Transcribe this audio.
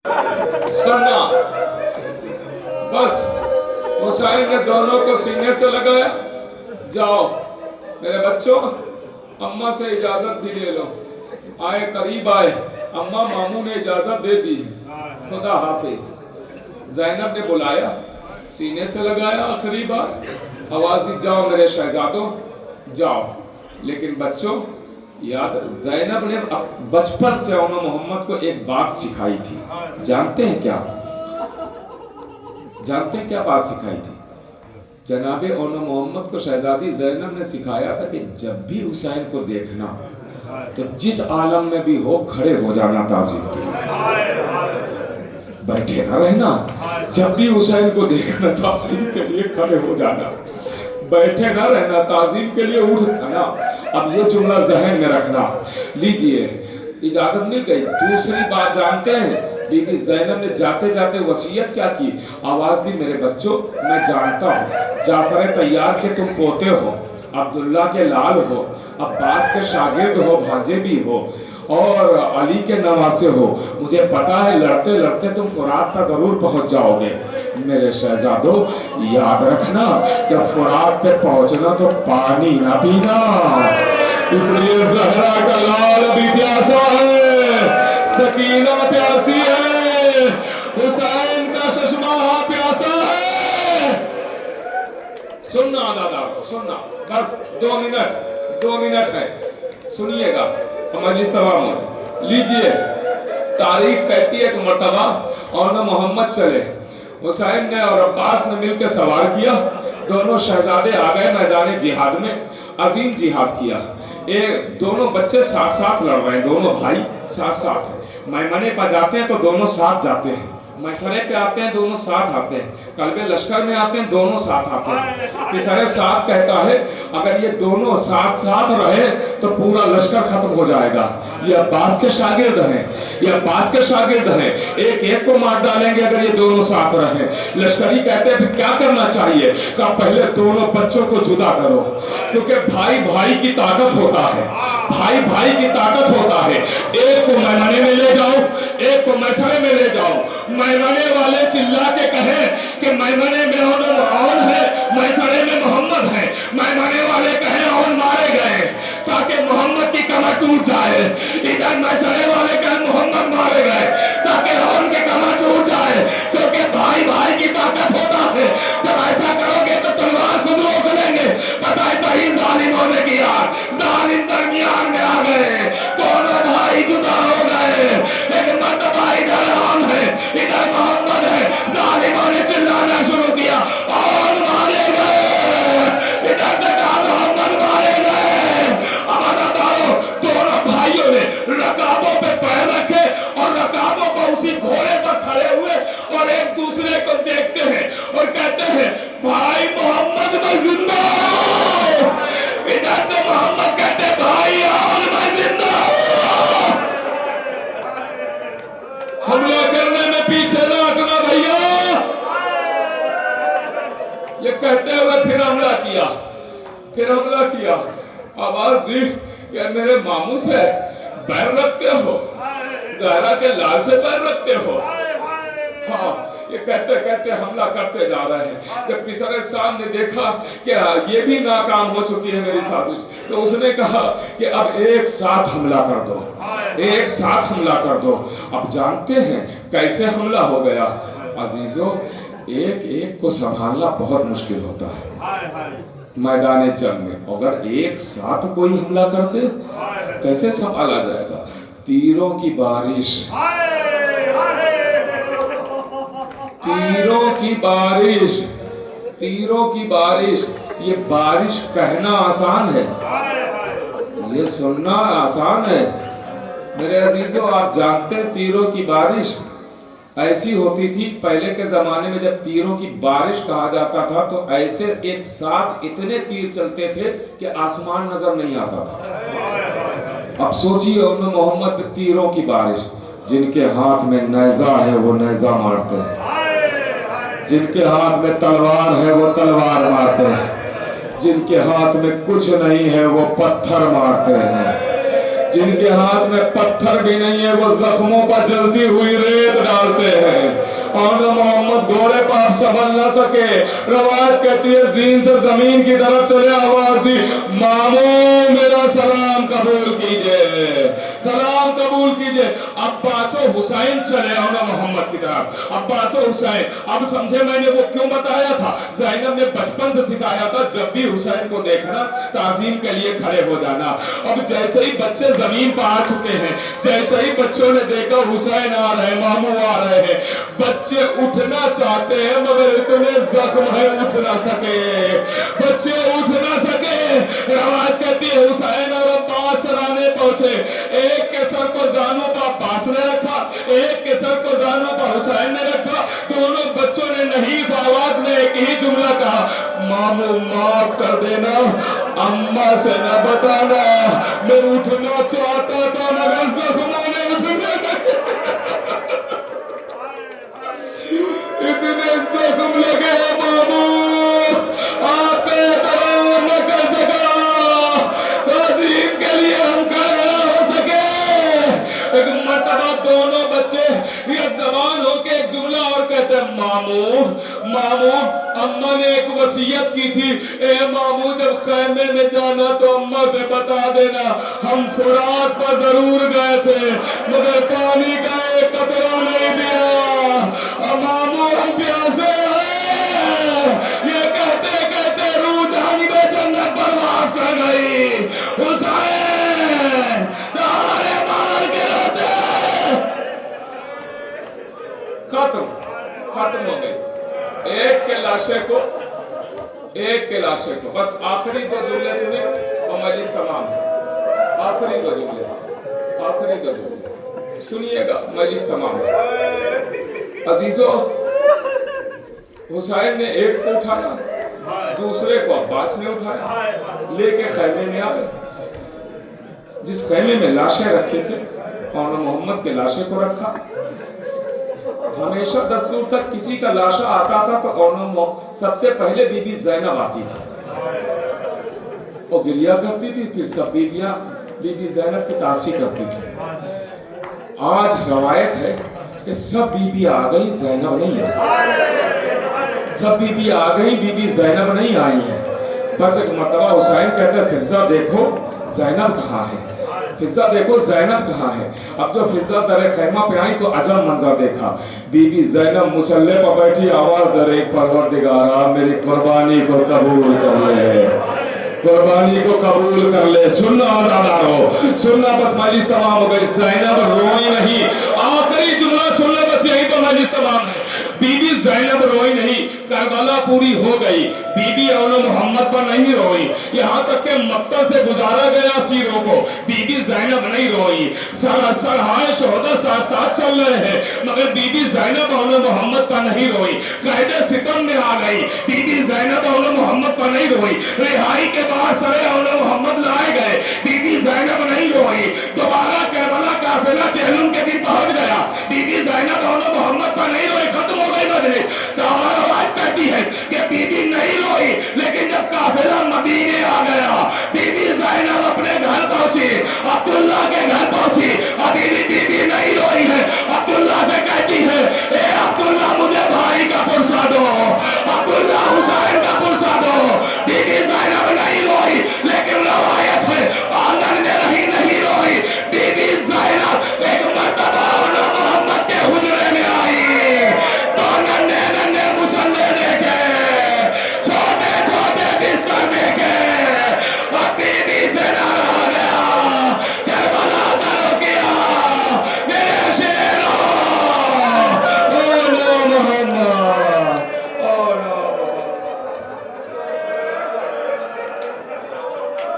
सुनना, बस हुसैन ने दोनों को सीने से लगाया। जाओ मेरे बच्चों, अम्मा से इजाजत भी ले लो। आए करीब आए, अम्मा मामू ने इजाजत दे दी, खुदा हाफिज। ज़ैनब ने बुलाया, सीने से लगाया आखिरी बार, आवाज दी, जाओ मेरे शहजादों जाओ। लेकिन बच्चों याद, ज़ैनब ने बचपन से उन्होंने मोहम्मद को एक बात सिखाई थी। जानते हैं क्या? जानते हैं क्या बात सिखाई थी? जनाबे उन्होंने मोहम्मद को शहजादी ज़ैनब ने सिखाया था कि जब भी हुसैन को देखना तो जिस आलम में भी हो खड़े हो जाना ताज़ीम के लिए, बैठे ना रहना। जब भी हुसैन को देखना ताज़ीम के लिए खड़े हो जाना, बैठे ना रहना, ताज़ीम के लिए उठ ना। अब ये जुमला जहन में रखना। लीजिए, इजाजत मिल गई। दूसरी बात जानते हैं बीबी ज़ैनब ने जाते जाते वसीयत क्या की? आवाज दी, मेरे बच्चों मैं जानता हूँ जाफर तैयार के तुम पोते हो, अब्दुल्ला के लाल हो, अब्बास के शागिर्द हो, भांजे भी हो और अली के नवासे हो। मुझे पता है लड़ते लड़ते तुम फुरात पर जरूर पहुंच जाओगे। मेरे शहजादों याद रखना, जब फुरात पे पहुंचना तो पानी ना पीना, इसलिए ज़हरा का लाल भी प्यासा है, सकीना प्यासी है, हुसैन का चश्मा प्यासा है। सुनना दादा, सुनना, बस 2 मिनट है, सुनिएगा, मजलिस तमाम हो। लीजिए, तारीख कहती है कि मर्तबा और न मोहम्मद चले, हुसैन ने और अब्बास ने मिलकर सवार किया। दोनों शहजादे आ गए मैदान जिहाद में, अजीम जिहाद किया। दोनों बच्चे साथ साथ लड़ रहे हैं, दोनों भाई साथ साथ हैं। मैमने पर जाते हैं तो दोनों साथ जाते हैं, मैसरे पे आते हैं दोनों साथ आते हैं, कल्बे लश्कर में आते हैं दोनों साथ आते हैं। पिसरे साथ कहता है अगर ये दोनों साथ साथ रहे तो पूरा लश्कर खत्म हो जाएगा। ये अब्बास के शागिर्द हैं, ये अब्बास के शागिर्द हैं, एक एक को मार डालेंगे अगर ये दोनों साथ रहे। लश्करी कहते हैं फिर क्या करना चाहिए? कि पहले दोनों बच्चों को जुदा करो, क्योंकि भाई भाई की ताकत होता है, भाई भाई की ताकत होता है। एक को मैमने में ले जाओ, एक को मैसरे में ले जाओ। मैमने वाले चिल्ला के कहे कि मैमने में औन है, मैसरे में मोहम्मद है। मैमने वाले कहे औन मारे गए ताकि मोहम्मद की कमर टूट जाए, इधर मैसरे वाले कहे मोहम्मद मारे गए ताकि औन की कमर टूट जाए, क्योंकि भाई भाई की ताकत होता है। जब ऐसा करोगे तो तलवार खुद रोक लेंगे। पता ऐसा ही जालिमों ने किया, जालिम दरमियान में आ गए, दोनों भाई जुदा हो गए। एक मर्तबा इधर औन है, इधर मोहम्मद है, जालिमों ने चिल्लाना शुरू किया, औन मारे गए, इधर से कहा मोहम्मद मारे गए। अब अदादारों, दोनों भाइयों ने रकाबों पे पैर रखे और रकाबों पर उसी घोड़े पर खड़े हुए और एक दूसरे को देखते हैं और कहते हैं भाई मोहम्मद मैं जिंदा हूं। इधर से मोहम्मद कहते भाई और मैं जिंदा हूं। हमला करने में पीछे ना हटना भैया। ये कहते हुए फिर हमला किया, फिर हमला किया। आवाज दी कि मेरे मामू से पैर रखते हो, ज़हरा के लाल से पैर रखते हो। हाँ, ये कहते कहते हमला करते जा रहे हैं। जब पिसरे साहब ने देखा कि ये भी नाकाम हो चुकी है मेरी साजिश, तो उसने कहा कि अब एक साथ हमला कर दो, एक साथ हमला कर दो। अब जानते हैं कैसे हमला हो गया अजीजों, एक एक को संभालना बहुत मुश्किल होता है मैदान जंग में। अगर एक साथ कोई हमला कर दे कैसे संभाला जाएगा? तीरों की बारिश, तीरों की बारिश, तीरों की बारिश। ये बारिश कहना आसान है, ये सुनना आसान है। मेरे अजीजों, आप जानते हैं तीरों की बारिश ऐसी होती थी पहले के जमाने में। जब तीरों की बारिश कहा जाता था तो ऐसे एक साथ इतने तीर चलते थे कि आसमान नजर नहीं आता था। अब सोचिए उन मोहम्मद पे तीरों की बारिश। जिनके हाथ में नेज़ा है वो नेज़ा मारते हैं, जिनके हाथ में तलवार है वो तलवार मारते हैं, जिनके हाथ में कुछ नहीं है वो पत्थर मारते हैं, जिनके हाथ में पत्थर भी नहीं है वो जख्मों पर जलती हुई रेत डालते समझ न सके। रवायत कहती है जीन से जमीन की तरफ चले, आवाज दी, मामू मेरा सलाम कबूल कीजिए, सलाम कबूल कीजिए। अब्बास और हुसैन चले आओ ना मोहम्मद की तरफ, अब्बास और हुसैन। अब समझे मैंने वो क्यों बताया था? ज़ैनब ने बचपन से सिखाया था जब भी हुसैन को देखना ताज़ीम के लिए खड़े हो जाना। अब जैसे ही बच्चे जमीन पर आ चुके हैं, जैसे ही बच्चों ने देखा हुसैन आ रहे हैं, मामू आ रहे हैं, बच्चे उठना चाहते हैं मगर इतने जख्म है उठ ना सके, बच्चे उठ ना सके। रवायत कहती है हुसैन और अब्बास सराहने पहुंचे, एक के सर को जानू पर अब्बास ने रखा, एक के सर को जानू पर हुसैन ने रखा। दोनों बच्चों ने नहीं आवाज में एक ही जुमला कहा, मामू माफ कर देना, अम्मा से न बताना, मैं उठना चाहता था मगर जख्मों ने उठने इतने जख्म लगे मामू, आप एहतराम न कर सका, ताज़ीम के लिए हम खड़े न हो सके। एक मर्तबा दोनों बच्चे एक जबान होके एक जुमला और कहते हैं, मामू मामू अम्मा ने एक वसीयत की थी, ए मामू जब खैमे में जाना तो अम्मा से बता देना, हम फुरात पर जरूर गए थे मगर पानी का एक कतरा नहीं दिया, मामू हम प्यासे हैं। ये कहते कहते रूह जानिब जन्नत परवास कर गई। हुसैन तारे मार के रोते, खत्म खत्म हो गई। एक के लाशे को बस आखिरी दो जुमले सुने और मजलिस तमाम। आखिरी दो जुमले सुनिएगा, मजलिस तमाम। अजीजों, हुसैन ने एक को उठाया, दूसरे को अब्बास ने उठाया, लेके खैमे में आए। जिस खैमे में लाशें रखे थे और मोहम्मद के लाशे को रखा। हमेशा दस्तूर तक किसी का लाशा आता था तो सबसे पहले बीबी ज़ैनब आती थी, वो गिरिया करती थी, फिर सब बीबियां बीबी ज़ैनब की तासी करती थी। आज रवायत है कि सब बीबी आ गई, ज़ैनब नहीं आई। सब बीबी आ गई, बीबी ज़ैनब नहीं आई है। बस एक मर्तबा हुसैन कहते हैं, फिज़ा देखो ज़ैनब कहाँ है, फिज़ा देखो ज़ैनब कहाँ है। अब जो फिज़ा दरे खैमा पे आई तो अजब मंजर देखा, बीबी ज़ैनब मुसल्ले पर बैठी, आवाज दरे, परवरदिगारा मेरी कुर्बानी को कबूल कर ले, कुर्बानी को कबूल कर ले। सुनना आज़ादारो, सुनना, बस मजलिस तमाम हो गई। ज़ैनब रोई नहीं, आखिरी जुमला सुन ले, बस यही तो मजलिस तमाम है। बीबी ज़ैनब रोई नहीं, करबला पूरी हो गई, बीबी औन मोहम्मद पर नहीं रोई, यहाँ तक के मक्का से गुजारा गया सीरों को, बीबी ज़ैनब नहीं रोई। सरहाए शोहदा साथ साथ चल रहे हैं मगर बीबी ज़ैनब औन मोहम्मद पर नहीं रोई। कैदे सितम में आ गई, बीबी ज़ैनब औन मोहम्मद पर नहीं रोई। रिहाई के बाद सरे औन मोहम्मद लाए गए, बीबी ज़ैनब नहीं रोई। दोबारा करबला काफिला चेहलम के दिन पहुंच गया, बीबी ज़ैनब औन मोहम्मद पर नहीं रोई। खत्म हो गई मजलिस।